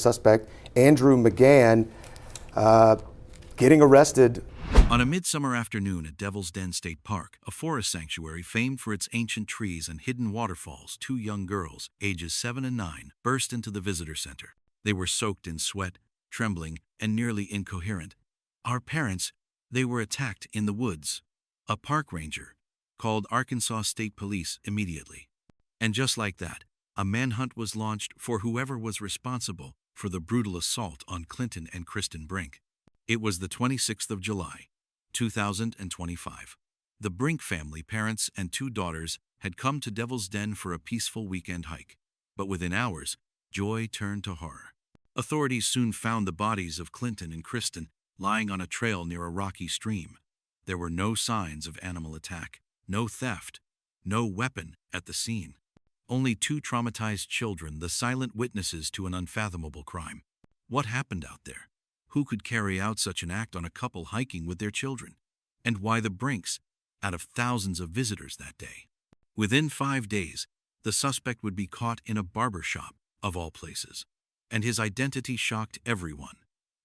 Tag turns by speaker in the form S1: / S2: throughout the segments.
S1: suspect, Andrew McGann, getting arrested.
S2: On a midsummer afternoon at Devil's Den State Park, a forest sanctuary famed for its ancient trees and hidden waterfalls, two young girls, ages 7 and 9, burst into the visitor center. They were soaked in sweat, trembling, and nearly incoherent. "Our parents, they were attacked in the woods." A park ranger called Arkansas State Police immediately. And just like that, a manhunt was launched for whoever was responsible for the brutal assault on Clinton and Kristen Brink. It was the 26th of July, 2025. The Brink family, parents and two daughters, had come to Devil's Den for a peaceful weekend hike. But within hours, joy turned to horror. Authorities soon found the bodies of Clinton and Kristen lying on a trail near a rocky stream. There were no signs of animal attack, no theft, no weapon at the scene. Only two traumatized children, the silent witnesses to an unfathomable crime. What happened out there? Who could carry out such an act on a couple hiking with their children? And why the Brinks, out of thousands of visitors that day? Within 5 days, the suspect would be caught in a barber shop, of all places. And his identity shocked everyone.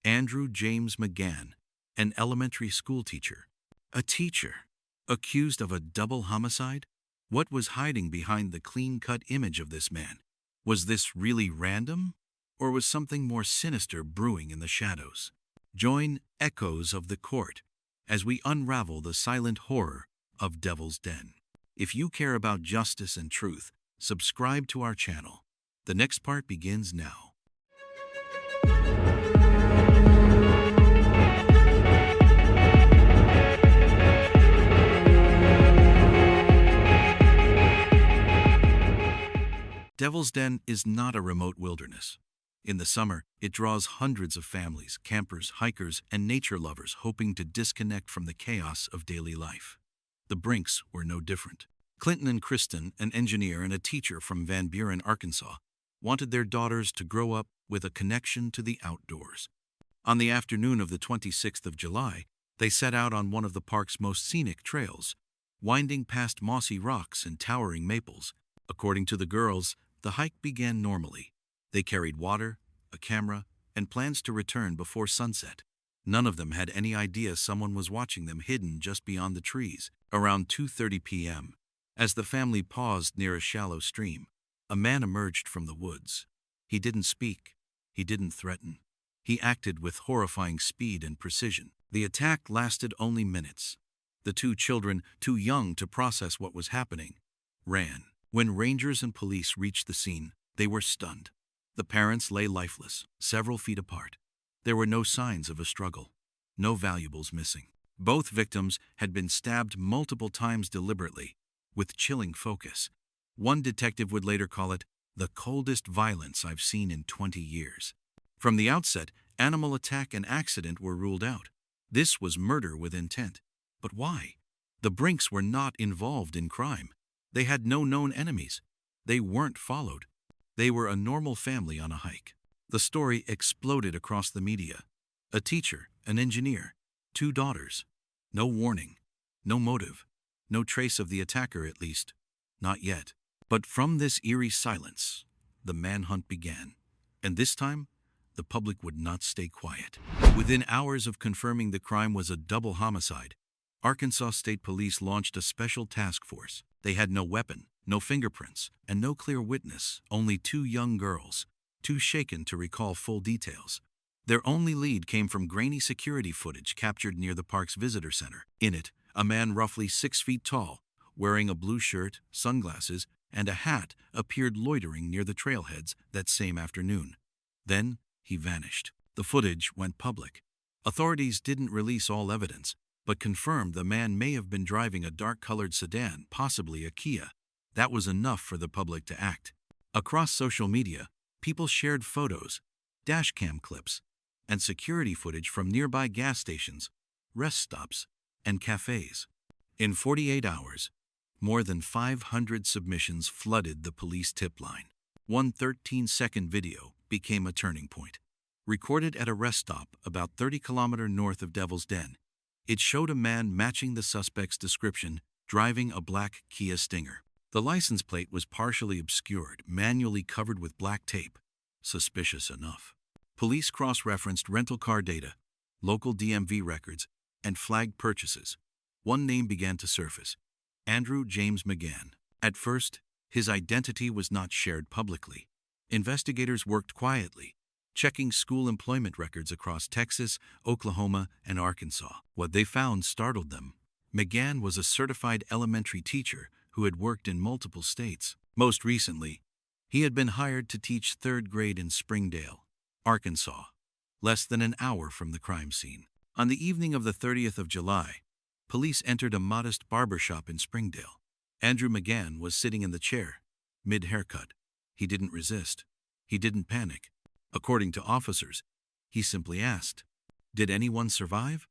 S2: Andrew James McGann, an elementary school teacher. A teacher, accused of a double homicide? What was hiding behind the clean-cut image of this man? Was this really random? Or was something more sinister brewing in the shadows? Join Echoes of the Court as we unravel the silent horror of Devil's Den. If you care about justice and truth, subscribe to our channel. The next part begins now. Devil's Den is not a remote wilderness. In the summer, it draws hundreds of families, campers, hikers, and nature lovers hoping to disconnect from the chaos of daily life. The Brinks were no different. Clinton and Kristen, an engineer and a teacher from Van Buren, Arkansas, wanted their daughters to grow up with a connection to the outdoors. On the afternoon of the 26th of July, they set out on one of the park's most scenic trails, winding past mossy rocks and towering maples. According to the girls, the hike began normally. They carried water, a camera, and plans to return before sunset. None of them had any idea someone was watching them hidden just beyond the trees. Around 2:30 p.m., as the family paused near a shallow stream, a man emerged from the woods. He didn't speak. He didn't threaten. He acted with horrifying speed and precision. The attack lasted only minutes. The two children, too young to process what was happening, ran. When rangers and police reached the scene, they were stunned. The parents lay lifeless, several feet apart. There were no signs of a struggle, no valuables missing. Both victims had been stabbed multiple times deliberately, with chilling focus. One detective would later call it the coldest violence I've seen in 20 years. From the outset, animal attack and accident were ruled out. This was murder with intent. But why? The Brinks were not involved in crime. They had no known enemies. They weren't followed. They were a normal family on a hike. The story exploded across the media. A teacher, an engineer, two daughters. No warning, no motive, no trace of the attacker, at least. Not yet. But from this eerie silence, the manhunt began. And this time, the public would not stay quiet. Within hours of confirming the crime was a double homicide, Arkansas State Police launched a special task force. They had no weapon, no fingerprints, and no clear witness, only two young girls, too shaken to recall full details. Their only lead came from grainy security footage captured near the park's visitor center. In it, a man roughly 6 feet tall, wearing a blue shirt, sunglasses, and a hat, appeared loitering near the trailheads that same afternoon. Then, he vanished. The footage went public. Authorities didn't release all evidence, but confirmed the man may have been driving a dark-colored sedan, possibly a Kia. That was enough for the public to act. Across social media, people shared photos, dashcam clips, and security footage from nearby gas stations, rest stops, and cafes. In 48 hours, more than 500 submissions flooded the police tip line. One 13-second video became a turning point. Recorded at a rest stop about 30 kilometers north of Devil's Den, it showed a man matching the suspect's description, driving a black Kia Stinger. The license plate was partially obscured, manually covered with black tape. Suspicious enough. Police cross-referenced rental car data, local DMV records, and flagged purchases. One name began to surface: Andrew James McGann. At first, his identity was not shared publicly. Investigators worked quietly, checking school employment records across Texas, Oklahoma, and Arkansas. What they found startled them. McGann was a certified elementary teacher who had worked in multiple states. Most recently, he had been hired to teach third grade in Springdale, Arkansas, less than an hour from the crime scene. On the evening of the 30th of July, police entered a modest barbershop in Springdale. Andrew McGann was sitting in the chair, mid-haircut. He didn't resist. He didn't panic. According to officers, he simply asked, "Did anyone survive?"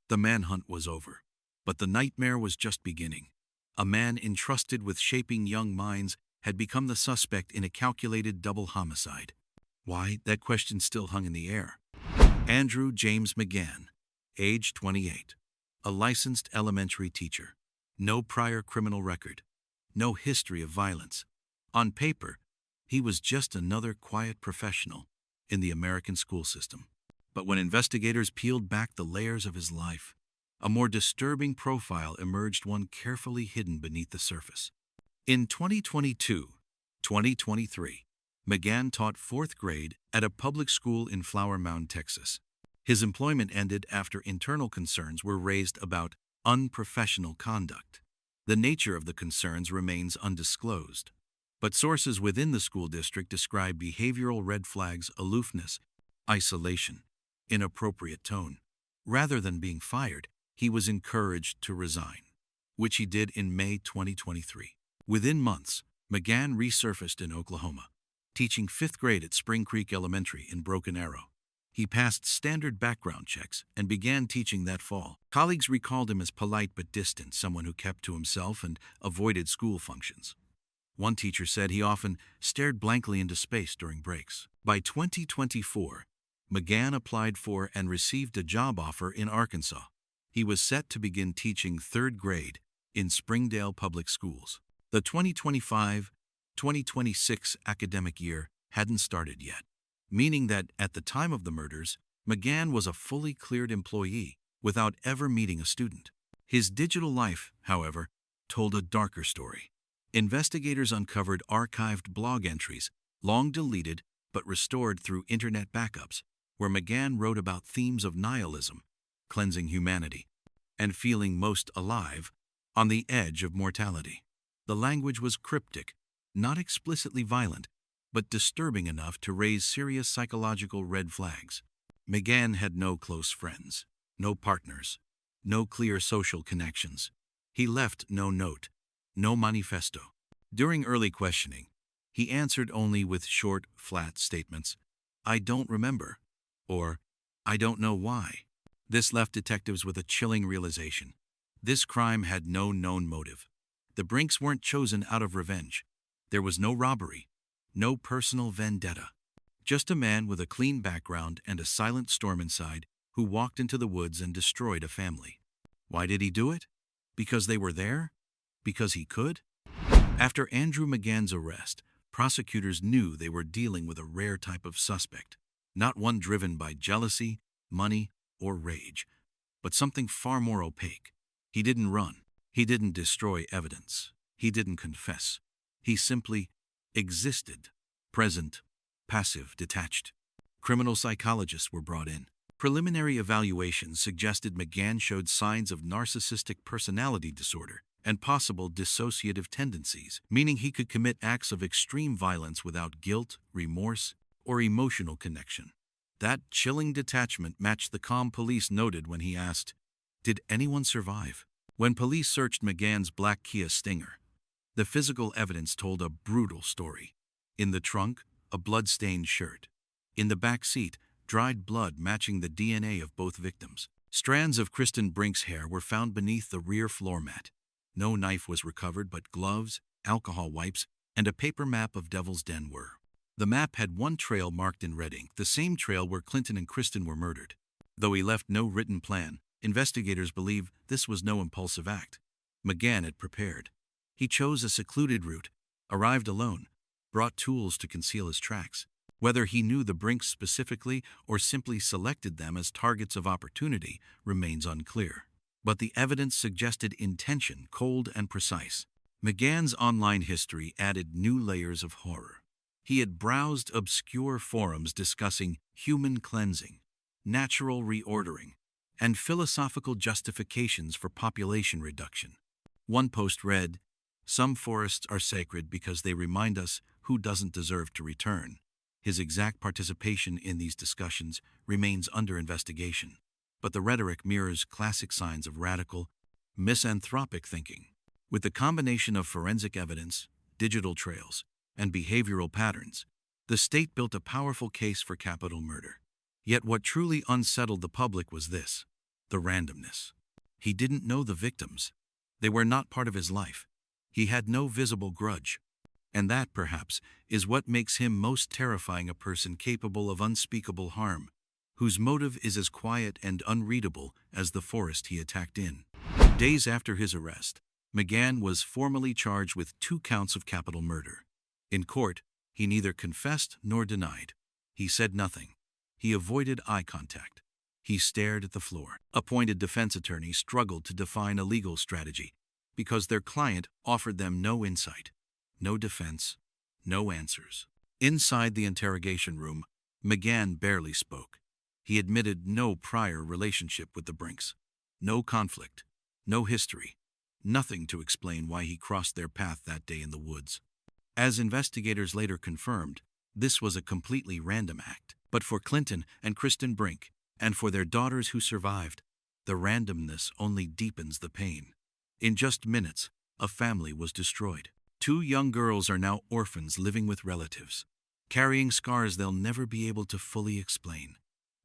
S2: The manhunt was over, but the nightmare was just beginning. A man entrusted with shaping young minds had become the suspect in a calculated double homicide. Why? That question still hung in the air. Andrew James McGann, age 28, a licensed elementary teacher. No prior criminal record, no history of violence. On paper, he was just another quiet professional in the American school system. But when investigators peeled back the layers of his life, a more disturbing profile emerged, one carefully hidden beneath the surface. In 2022-2023, McGann taught fourth grade at a public school in Flower Mound, Texas. His employment ended after internal concerns were raised about unprofessional conduct. The nature of the concerns remains undisclosed, but sources within the school district describe behavioral red flags: aloofness, isolation, inappropriate tone. Rather than being fired, he was encouraged to resign, which he did in May 2023. Within months, McGann resurfaced in Oklahoma, teaching fifth grade at Spring Creek Elementary in Broken Arrow. He passed standard background checks and began teaching that fall. Colleagues recalled him as polite but distant, someone who kept to himself and avoided school functions. One teacher said he often stared blankly into space during breaks. By 2024, McGann applied for and received a job offer in Arkansas. He was set to begin teaching third grade in Springdale Public Schools. The 2025-2026 academic year hadn't started yet, meaning that at the time of the murders, McGann was a fully cleared employee without ever meeting a student. His digital life, however, told a darker story. Investigators uncovered archived blog entries, long deleted but restored through internet backups, where McGann wrote about themes of nihilism, cleansing humanity, and feeling most alive on the edge of mortality. The language was cryptic, not explicitly violent, but disturbing enough to raise serious psychological red flags. McGann had no close friends, no partners, no clear social connections. He left no note, no manifesto. During early questioning, he answered only with short, flat statements: "I don't remember," or "I don't know why." This left detectives with a chilling realization. This crime had no known motive. The Brinks weren't chosen out of revenge. There was no robbery, no personal vendetta. Just a man with a clean background and a silent storm inside who walked into the woods and destroyed a family. Why did he do it? Because they were there? Because he could? After Andrew McGann's arrest, prosecutors knew they were dealing with a rare type of suspect, not one driven by jealousy, money, or rage, but something far more opaque. He didn't run. He didn't destroy evidence. He didn't confess. He simply existed, present, passive, detached. Criminal psychologists were brought in. Preliminary evaluations suggested McGann showed signs of narcissistic personality disorder and possible dissociative tendencies, meaning he could commit acts of extreme violence without guilt, remorse, or emotional connection. That chilling detachment matched the calm police noted when he asked, "Did anyone survive?" When police searched McGann's black Kia Stinger, the physical evidence told a brutal story. In the trunk, a blood-stained shirt. In the back seat, dried blood matching the DNA of both victims. Strands of Kristen Brink's hair were found beneath the rear floor mat. No knife was recovered, but gloves, alcohol wipes, and a paper map of Devil's Den were. The map had one trail marked in red ink, the same trail where Clinton and Kristen were murdered. Though he left no written plan, investigators believe this was no impulsive act. McGann had prepared. He chose a secluded route, arrived alone, brought tools to conceal his tracks. Whether he knew the Brinks specifically or simply selected them as targets of opportunity remains unclear. But the evidence suggested intention, cold and precise. McGann's online history added new layers of horror. He had browsed obscure forums discussing human cleansing, natural reordering, and philosophical justifications for population reduction. One post read, "Some forests are sacred because they remind us who doesn't deserve to return." His exact participation in these discussions remains under investigation, but the rhetoric mirrors classic signs of radical, misanthropic thinking. With the combination of forensic evidence, digital trails, and behavioral patterns, the state built a powerful case for capital murder. Yet what truly unsettled the public was this: the randomness. He didn't know the victims. They were not part of his life. He had no visible grudge. And that, perhaps, is what makes him most terrifying: a person capable of unspeakable harm, whose motive is as quiet and unreadable as the forest he attacked in. Days after his arrest, McGann was formally charged with 2 counts of capital murder. In court, he neither confessed nor denied. He said nothing. He avoided eye contact. He stared at the floor. Appointed defense attorneys struggled to define a legal strategy because their client offered them no insight, no defense, no answers. Inside the interrogation room, McGann barely spoke. He admitted no prior relationship with the Brinks, no conflict, no history, nothing to explain why he crossed their path that day in the woods. As investigators later confirmed, this was a completely random act. But for Clinton and Kristen Brink, and for their daughters who survived, the randomness only deepens the pain. In just minutes, a family was destroyed. 2 young girls are now orphans living with relatives, carrying scars they'll never be able to fully explain.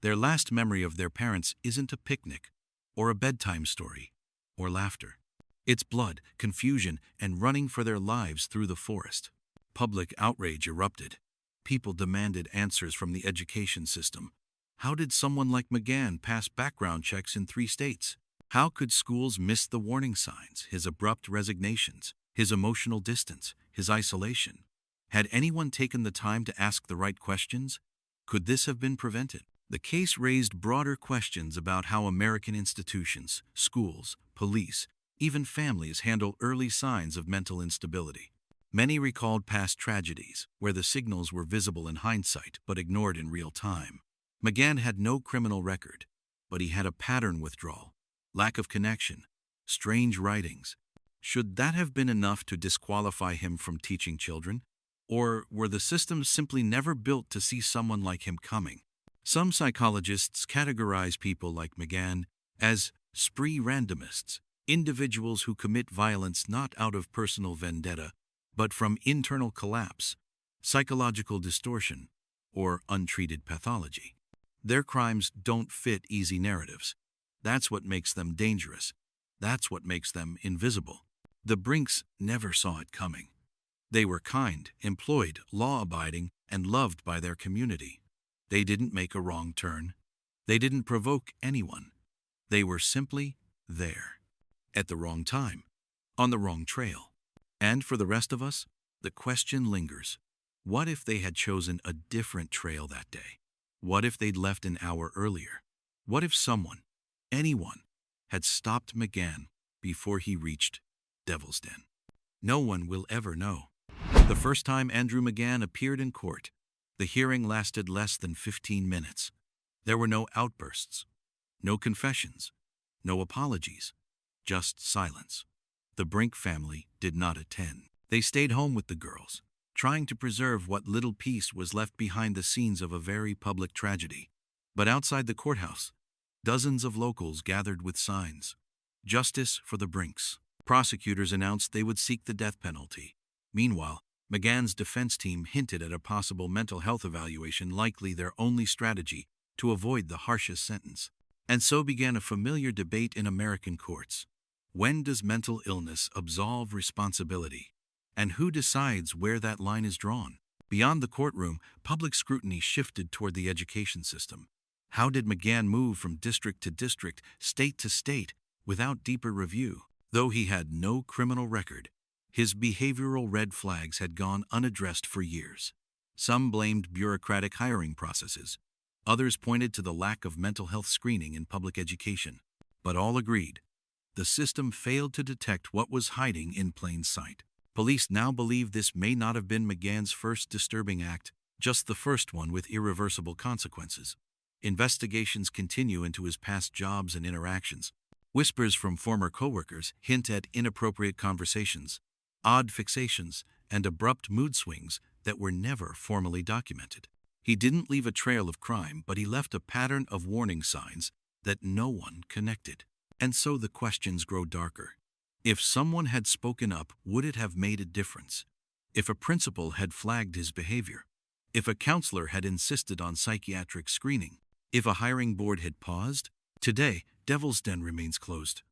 S2: Their last memory of their parents isn't a picnic, or a bedtime story, or laughter. It's blood, confusion, and running for their lives through the forest. Public outrage erupted. People demanded answers from the education system. How did someone like McGann pass background checks in 3 states? How could schools miss the warning signs, his abrupt resignations, his emotional distance, his isolation? Had anyone taken the time to ask the right questions? Could this have been prevented? The case raised broader questions about how American institutions, schools, police, even families handle early signs of mental instability. Many recalled past tragedies where the signals were visible in hindsight but ignored in real time. McGann had no criminal record, but he had a pattern withdrawal, lack of connection, strange writings. Should that have been enough to disqualify him from teaching children? Or were the systems simply never built to see someone like him coming? Some psychologists categorize people like McGann as spree randomists, individuals who commit violence not out of personal vendetta, but from internal collapse, psychological distortion, or untreated pathology. Their crimes don't fit easy narratives. That's what makes them dangerous. That's what makes them invisible. The Brinks never saw it coming. They were kind, employed, law-abiding, and loved by their community. They didn't make a wrong turn. They didn't provoke anyone. They were simply there, at the wrong time, on the wrong trail. And for the rest of us, the question lingers. What if they had chosen a different trail that day? What if they'd left an hour earlier? What if someone, anyone, had stopped McGann before he reached Devil's Den? No one will ever know. The first time Andrew McGann appeared in court, the hearing lasted less than 15 minutes. There were no outbursts, no confessions, no apologies, just silence. The Brink family did not attend. They stayed home with the girls, trying to preserve what little peace was left behind the scenes of a very public tragedy. But outside the courthouse, dozens of locals gathered with signs. Justice for the Brinks. Prosecutors announced they would seek the death penalty. Meanwhile, McGann's defense team hinted at a possible mental health evaluation, likely their only strategy to avoid the harshest sentence. And so began a familiar debate in American courts. When does mental illness absolve responsibility? And who decides where that line is drawn? Beyond the courtroom, public scrutiny shifted toward the education system. How did McGann move from district to district, state to state, without deeper review? Though he had no criminal record, his behavioral red flags had gone unaddressed for years. Some blamed bureaucratic hiring processes. Others pointed to the lack of mental health screening in public education. But all agreed, the system failed to detect what was hiding in plain sight. Police now believe this may not have been McGann's first disturbing act, just the first one with irreversible consequences. Investigations continue into his past jobs and interactions. Whispers from former coworkers hint at inappropriate conversations, odd fixations, and abrupt mood swings that were never formally documented. He didn't leave a trail of crime, but he left a pattern of warning signs that no one connected. And so the questions grow darker. If someone had spoken up, would it have made a difference? If a principal had flagged his behavior? If a counselor had insisted on psychiatric screening? If a hiring board had paused? Today, Devil's Den remains closed.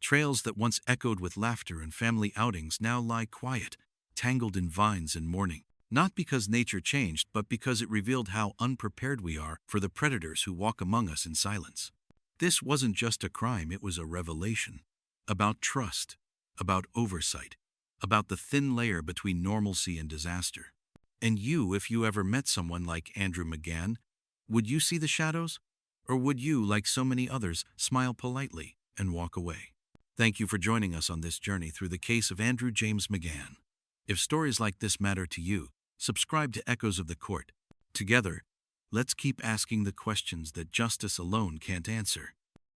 S2: Trails that once echoed with laughter and family outings now lie quiet, tangled in vines and mourning. Not because nature changed, but because it revealed how unprepared we are for the predators who walk among us in silence. This wasn't just a crime, it was a revelation. About trust, about oversight, about the thin layer between normalcy and disaster. And you, if you ever met someone like Andrew McGann, would you see the shadows? Or would you, like so many others, smile politely and walk away? Thank you for joining us on this journey through the case of Andrew James McGann. If stories like this matter to you, subscribe to Echoes of the Court. Together, let's keep asking the questions that justice alone can't answer.